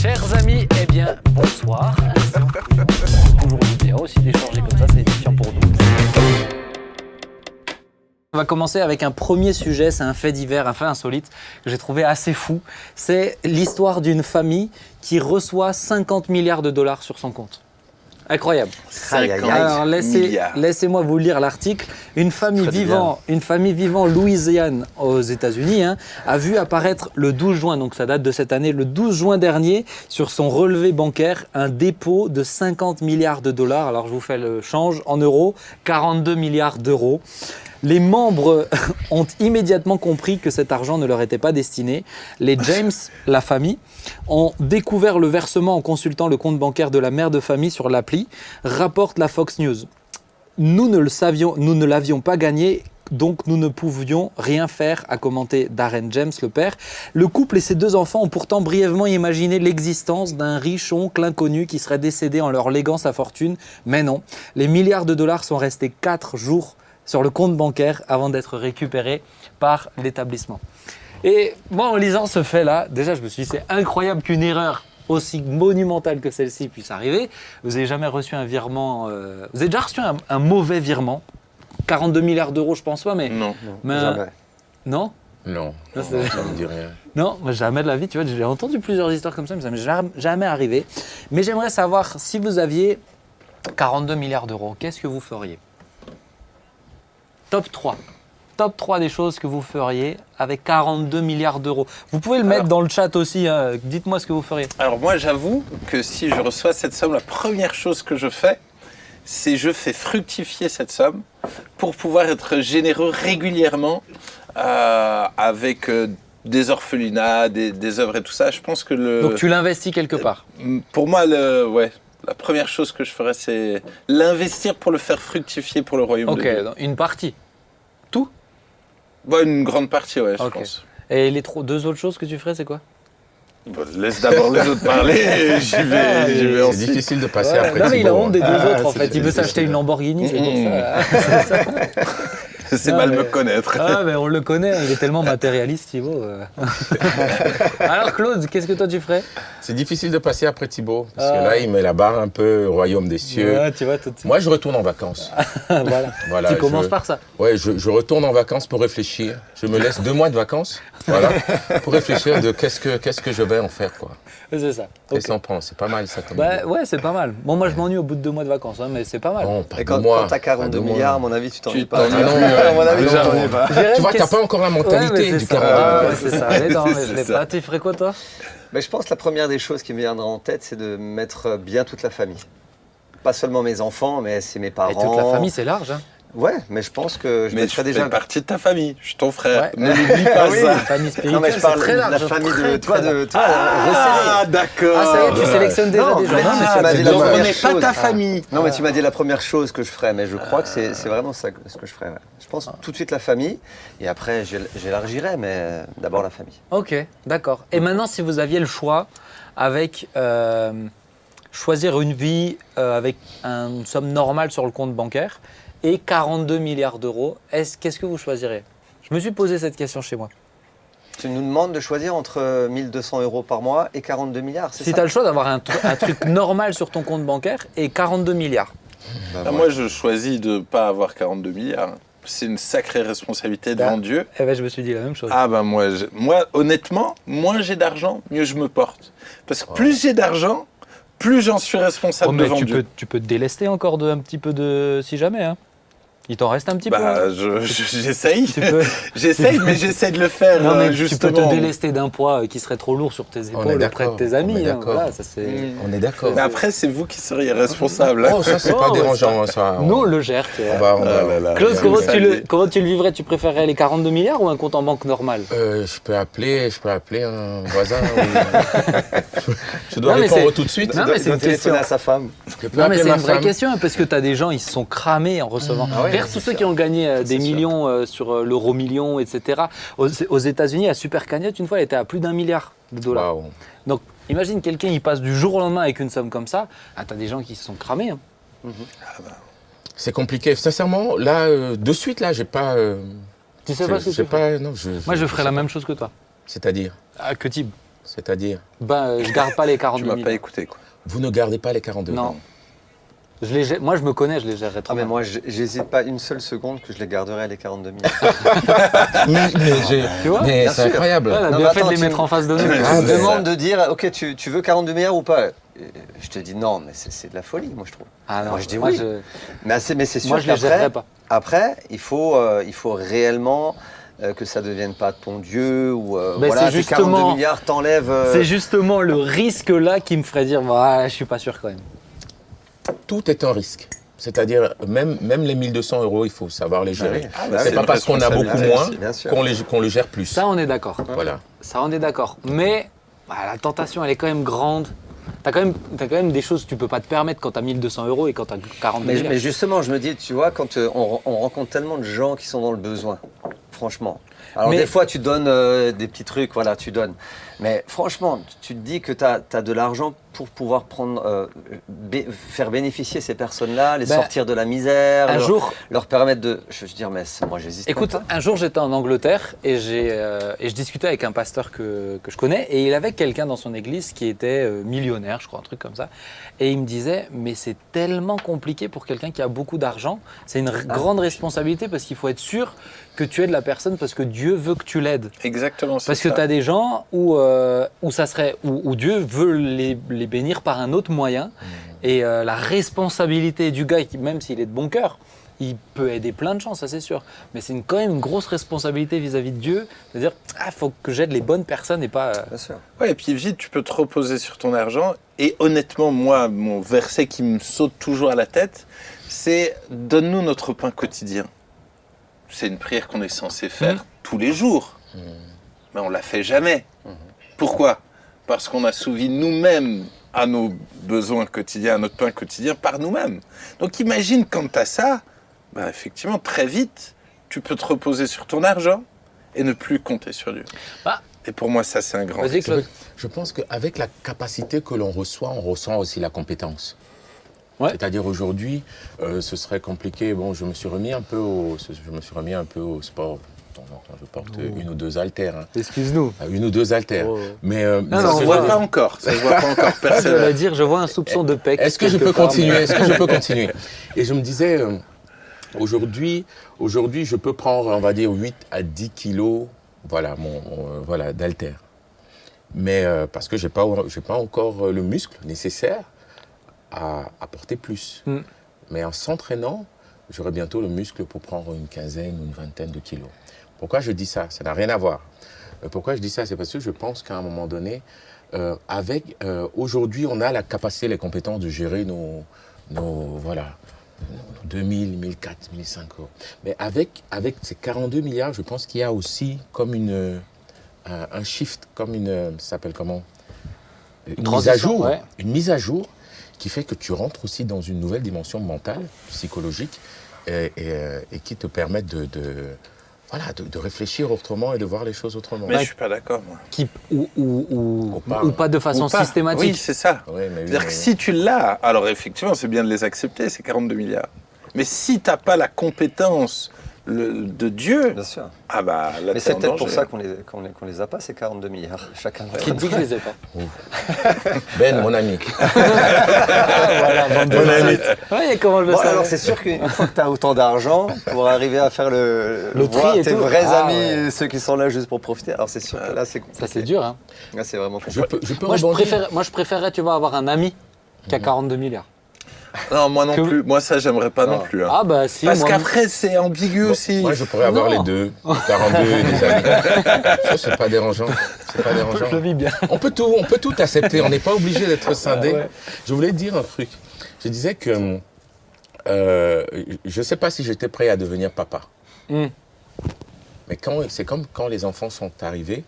Chers amis, eh bien, bonsoir. Toujours bien aussi d'échanger comme ça, c'est édifiant pour nous. On va commencer avec un premier sujet, c'est un fait divers, un fait insolite que j'ai trouvé assez fou. C'est l'histoire d'une famille qui reçoit 50 milliards de dollars sur son compte. Incroyable. Alors laissez-moi vous lire l'article. Une famille vivant en Louisiane aux États-Unis a vu apparaître le 12 juin, donc ça date de cette année, le 12 juin dernier, sur son relevé bancaire, un dépôt de 50 milliards de dollars. Alors je vous fais le change en euros, 42 milliards d'euros. Les membres ont immédiatement compris que cet argent ne leur était pas destiné. Les James, la famille, ont découvert le versement en consultant le compte bancaire de la mère de famille sur l'appli, rapporte la Fox News. Nous ne l'avions pas gagné, donc nous ne pouvions rien faire, a commenté Darren James, le père. Le couple et ses deux enfants ont pourtant brièvement imaginé l'existence d'un riche oncle inconnu qui serait décédé en leur léguant sa fortune. Mais non, les milliards de dollars sont restés 4 jours sur le compte bancaire avant d'être récupérés par l'établissement. Et moi, en lisant ce fait-là, déjà, je me suis dit, c'est incroyable qu'une erreur aussi monumentale que celle-ci puisse arriver. Vous n'avez jamais reçu un virement... Vous avez déjà reçu un mauvais virement 42 milliards d'euros, je pense pas, mais... Non, jamais. Non ? Non, ça me dit rien. Non, jamais de la vie. Tu vois, j'ai entendu plusieurs histoires comme ça, mais ça ne m'est jamais arrivé. Mais j'aimerais savoir, si vous aviez 42 milliards d'euros, qu'est-ce que vous feriez ? Top 3. Top 3 des choses que vous feriez avec 42 milliards d'euros. Vous pouvez le mettre dans le chat aussi. Dites-moi ce que vous feriez. Alors moi, j'avoue que si je reçois cette somme, la première chose que je fais, c'est je fais fructifier cette somme pour pouvoir être généreux régulièrement avec des orphelinats, des œuvres et tout ça. Je pense que Donc tu l'investis quelque part. Pour moi, la première chose que je ferais, c'est l'investir pour le faire fructifier pour le royaume de Dieu. Ok, une partie. Tout ? Une grande partie, ouais, je pense. Et les deux autres choses que tu ferais, c'est quoi ? Laisse d'abord les autres parler et j'y vais ensuite. C'est difficile de passer après Non, mais il a Thibaut, honte des deux autres, en fait. Il veut s'acheter une Lamborghini, c'est pour ça. C'est mal me connaître. Ah, mais on le connaît, il est tellement matérialiste, Thibaut. Alors, Claude, qu'est-ce que toi tu ferais ? C'est difficile de passer après Thibaut, parce que là, il met la barre un peu au royaume des cieux. Ouais, tu vois, tout de suite. Moi, je retourne en vacances. Voilà. Tu commences par ça. Ouais, je retourne en vacances pour réfléchir. Je me laisse 2 mois de vacances, pour réfléchir de qu'est-ce que je vais en faire, quoi. C'est ça. Qu'est-ce qu'on pense ? C'est pas mal, ça, comme idée. Ouais, c'est pas mal. Bon, moi, je m'ennuie au bout de 2 mois de vacances, mais c'est pas mal. Non, pas Et 2 quand mois. t'as 42 milliards, à mon avis, tu t'ennuies pas. Ah non, à mon avis, tu t'ennuies pas. Tu vois, t'as pas encore la mentalité du 42. Ouais, c'est ça. Allez, les pas. Tu ferais quoi, toi ? Mais je pense que la première des choses qui me viendra en tête, c'est de mettre bien toute la famille. Pas seulement mes enfants, mais c'est mes parents. Et toute la famille, c'est large, hein. Ouais, mais je pense que je mettrais déjà... fais partie de ta famille, je suis ton frère. Ouais. Ne l'oublie pas Oui. ça. La famille spirituelle, Non, mais je parle c'est très de large. la famille très, de toi, très de large. toi. Ah, d'accord. Ah, ça y est, tu sélectionnes déjà Non, des gens. mais Non, mais tu ça, m'as c'est dit bien. la Donc on première n'est pas chose. ta famille. Non, mais tu m'as dit la première chose que je ferais, mais je crois que c'est vraiment ça ce que je ferais. Ouais. Je pense tout de suite la famille, et après j'élargirai, mais d'abord la famille. Ok, d'accord. Et maintenant, si vous aviez le choix avec choisir une vie avec une somme normale sur le compte bancaire et 42 milliards d'euros, qu'est-ce que vous choisirez ? Je me suis posé cette question chez moi. Tu nous demandes de choisir entre 1 200 € par mois et 42 milliards, c'est Si ça? tu as le choix d'avoir un truc normal sur ton compte bancaire et 42 milliards. Moi, je choisis de ne pas avoir 42 milliards. C'est une sacrée responsabilité devant Dieu. Eh ben, je me suis dit la même chose. Ah ben moi, honnêtement, moins j'ai d'argent, mieux je me porte. Parce que plus j'ai d'argent, plus j'en suis responsable mais devant Dieu. tu peux te délester encore un petit peu de si jamais. Hein. Il t'en reste un petit peu. J'essaye. J'essaye, mais j'essaie de le faire non, mais justement. Tu peux te délester d'un poids qui serait trop lourd sur tes épaules auprès de tes amis. Voilà, ça, c'est... On est d'accord. Mais après, c'est vous qui seriez responsable. Oh, ça, c'est pas dérangeant. Ça, nous, on le gère. Tu vois. On va. Claude, comment tu le vivrais ? Tu préférerais les 42 milliards ou un compte en banque normal ? Je peux appeler un voisin. Je dois répondre tout de suite. Non, mais c'est une question à sa femme. Non, mais c'est une vraie question, parce que tu as des gens, ils se sont cramés en recevant. Regarde tous ceux qui ont gagné des millions sur l'euro million, etc. Aux États-Unis, la super cagnotte, une fois, elle était à plus d'1 milliard de dollars. Wow. Donc, imagine quelqu'un, il passe du jour au lendemain avec une somme comme ça. Ah, tu as des gens qui se sont cramés. Hein. C'est compliqué. Sincèrement, là, de suite, là, j'ai pas. Tu sais pas ce que tu ferais ? Non, Moi, je ferais la même chose que toi. C'est-à-dire Que Thib. C'est-à-dire, Je garde pas les Tu 42 m'as 000. pas écouté, quoi. vous ne gardez pas les 42 Non. Moi, je me connais, je les gérerais trop Ah mais bien. moi, j'hésite pas une seule seconde que je les garderai les 42 000. Tu vois Mais Bien c'est sûr. incroyable. Ouais, on a Non, bien mais fait de attends, les tu- mettre en face de nous. Ouais, Tu Ah, me mais demandes ça- de dire, ok, tu veux 42 milliards ou pas? Je te dis non, mais c'est de la folie, moi je trouve. Ah non, Moi, je dis oui. Mais c'est sûr Moi, je les gérerais qu'après, pas. après, il faut réellement que ça ne devienne pas ton dieu ou Mais voilà, c'est tes 42 justement- milliards t'enlèvent. C'est justement le risque là qui me ferait dire, je suis pas sûr quand même. Tout est un risque. C'est-à-dire, même les 1 200 €, il faut savoir les gérer. Ah bah, c'est c'est pas une parce qu'on a beaucoup responsabilité moins aussi, bien sûr. qu'on le gère plus. Ça, on est d'accord. Voilà. Ça, on est d'accord. Mais la tentation, elle est quand même grande. T'as quand même des choses que tu peux pas te permettre quand t'as 1 200 € et quand t'as 40 Mais milliards. justement, je me dis, tu vois, quand on rencontre tellement de gens qui sont dans le besoin, franchement. Alors Mais- des fois, tu donnes des petits trucs, voilà, tu donnes. Mais franchement, tu te dis que tu as de l'argent pour pouvoir faire bénéficier ces personnes-là, les Ben, sortir de la misère, un jour- leur permettre de... Je veux dire, mais moi, j'hésite Écoute, pas. un jour j'étais en Angleterre et je discutais avec un pasteur que je connais et il avait quelqu'un dans son église qui était millionnaire, je crois, un truc comme ça. Et il me disait, mais c'est tellement compliqué pour quelqu'un qui a beaucoup d'argent, c'est une grande responsabilité parce qu'il faut être sûr que tu aides la personne parce que Dieu veut que tu l'aides. Exactement, c'est Parce que ça. tu as des gens où Dieu veut les bénir par un autre moyen et la responsabilité du gars, même s'il est de bon cœur, il peut aider plein de gens, ça c'est sûr. Mais c'est quand même une grosse responsabilité vis-à-vis de Dieu, de dire il faut que j'aide les bonnes personnes et pas. Bien sûr. Ouais, et puis vite, tu peux te reposer sur ton argent. Et honnêtement, moi, mon verset qui me saute toujours à la tête, c'est « Donne-nous notre pain quotidien ». C'est une prière qu'on est censé faire tous les jours. Mais on ne la fait jamais. Pourquoi? Parce qu'on assouvit nous-mêmes à nos besoins quotidiens, à notre pain quotidien par nous-mêmes. Donc imagine quand tu as ça, effectivement, très vite, tu peux te reposer sur ton argent et ne plus compter sur Dieu. Bah. Et pour moi, ça, c'est un grand Vas-y, risque. Claude. Je pense qu'avec la capacité que l'on reçoit, on ressent aussi la compétence. Ouais. C'est-à-dire aujourd'hui, ce serait compliqué. Bon, je me suis remis un peu au sport. De temps en temps, je porte une ou deux haltères. Hein. Excuse-nous. Une ou deux haltères. Oh. Mais Non, Ça non, se on voit voit- pas encore. Ça se voit pas encore. Je Personne. vais dire, je vois un soupçon de pec. Est-ce que je quelque peux part, continuer mais- Est-ce que je peux continuer Et je me disais, aujourd'hui, je peux prendre, on va dire, 8 à 10 kilos d'haltères. Mais parce que je n'ai pas encore le muscle nécessaire à porter plus. Mm. Mais en s'entraînant, j'aurai bientôt le muscle pour prendre une quinzaine ou une vingtaine de kilos. Pourquoi je dis ça? Ça n'a rien à voir. Pourquoi je dis ça? C'est parce que je pense qu'à un moment donné, aujourd'hui, on a la capacité, les compétences de gérer nos 2000, 1004, 1005 euros. Mais avec ces 42 milliards, je pense qu'il y a aussi comme un shift, comme ça s'appelle comment? Une mise à transition, jour. ouais. Une mise à jour qui fait que tu rentres aussi dans une nouvelle dimension mentale, psychologique, et qui te permet de réfléchir autrement et de voir les choses autrement. Mais je suis pas d'accord, moi. Ou pas de façon Ou pas. systématique. Oui, c'est ça. Oui, mais oui, C'est-à-dire que si tu l'as, alors effectivement, c'est bien de les accepter, ces 42 milliards. Mais si tu n'as pas la compétence de Dieu, Bien sûr. là, Mais t'es c'est en peut-être pour danger. ça qu'on les a pas, ces 42 milliards. Chacun. Qui te dit que je les ai pas? Ben, mon ami. Voilà, bande de malades. Ouais, comment je le Bon, savais. alors c'est sûr qu'une fois que tu as autant d'argent, pour arriver à faire Le voir tri et tes tout. vrais Ah, amis, ouais. ceux qui sont là juste pour profiter, alors c'est sûr que là c'est compliqué. Ça, c'est dur. Hein. Là c'est vraiment compliqué. Je peux Moi, je rebondir. préférerais, tu vois, avoir un ami qui a 42 milliards. Non, moi non Que- plus. Moi, ça, j'aimerais pas non Non. plus. hein. Ah, bah si. Parce moi, qu'après, c'est ambigu aussi. Moi, je pourrais avoir Non. les deux, 42 et des amis. Ça, c'est pas dérangeant. C'est pas dérangeant. je le vis bien. On peut tout accepter. On n'est pas obligé d'être scindé. ouais. Je voulais te dire un truc. Je disais que je ne sais pas si j'étais prêt à devenir papa. Mm. Mais c'est comme quand les enfants sont arrivés,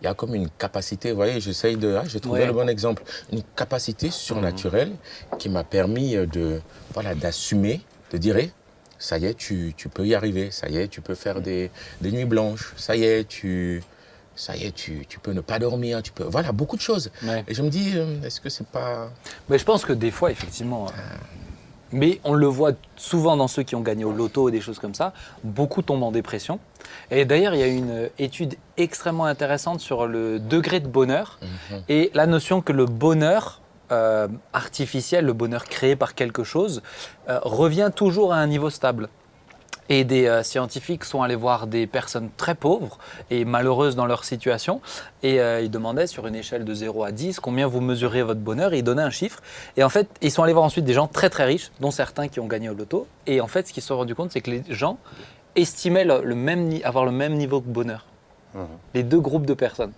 il y a comme une capacité, vous voyez, j'ai trouvé Ouais. le bon exemple, une capacité surnaturelle qui m'a permis d'assumer, de dire, hey, ça y est, tu peux y arriver, ça y est, tu peux faire des nuits blanches, ça y est, tu peux ne pas dormir, voilà, beaucoup de choses. Ouais. Et je me dis, est-ce que c'est pas... Mais je pense que des fois, effectivement, Mais on le voit souvent dans ceux qui ont gagné au loto et des choses comme ça, beaucoup tombent en dépression. Et d'ailleurs, il y a une étude extrêmement intéressante sur le degré de bonheur et la notion que le bonheur artificiel, le bonheur créé par quelque chose, revient toujours à un niveau stable. Et des scientifiques sont allés voir des personnes très pauvres et malheureuses dans leur situation. Et ils demandaient sur une échelle de 0 à 10 combien vous mesurez votre bonheur. Et ils donnaient un chiffre. Et en fait, ils sont allés voir ensuite des gens très très riches, dont certains qui ont gagné au loto. Et en fait, ce qu'ils se sont rendus compte, c'est que les gens estimaient avoir le même niveau de bonheur. Les deux groupes de personnes.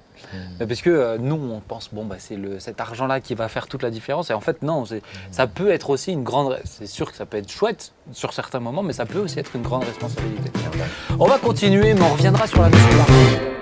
Parce que nous, on pense, bon, bah, c'est cet argent-là qui va faire toute la différence. Et en fait, non, ça peut être aussi une grande... C'est sûr que ça peut être chouette sur certains moments, mais ça peut aussi être une grande responsabilité. On va continuer, mais on reviendra sur la notion d'argent.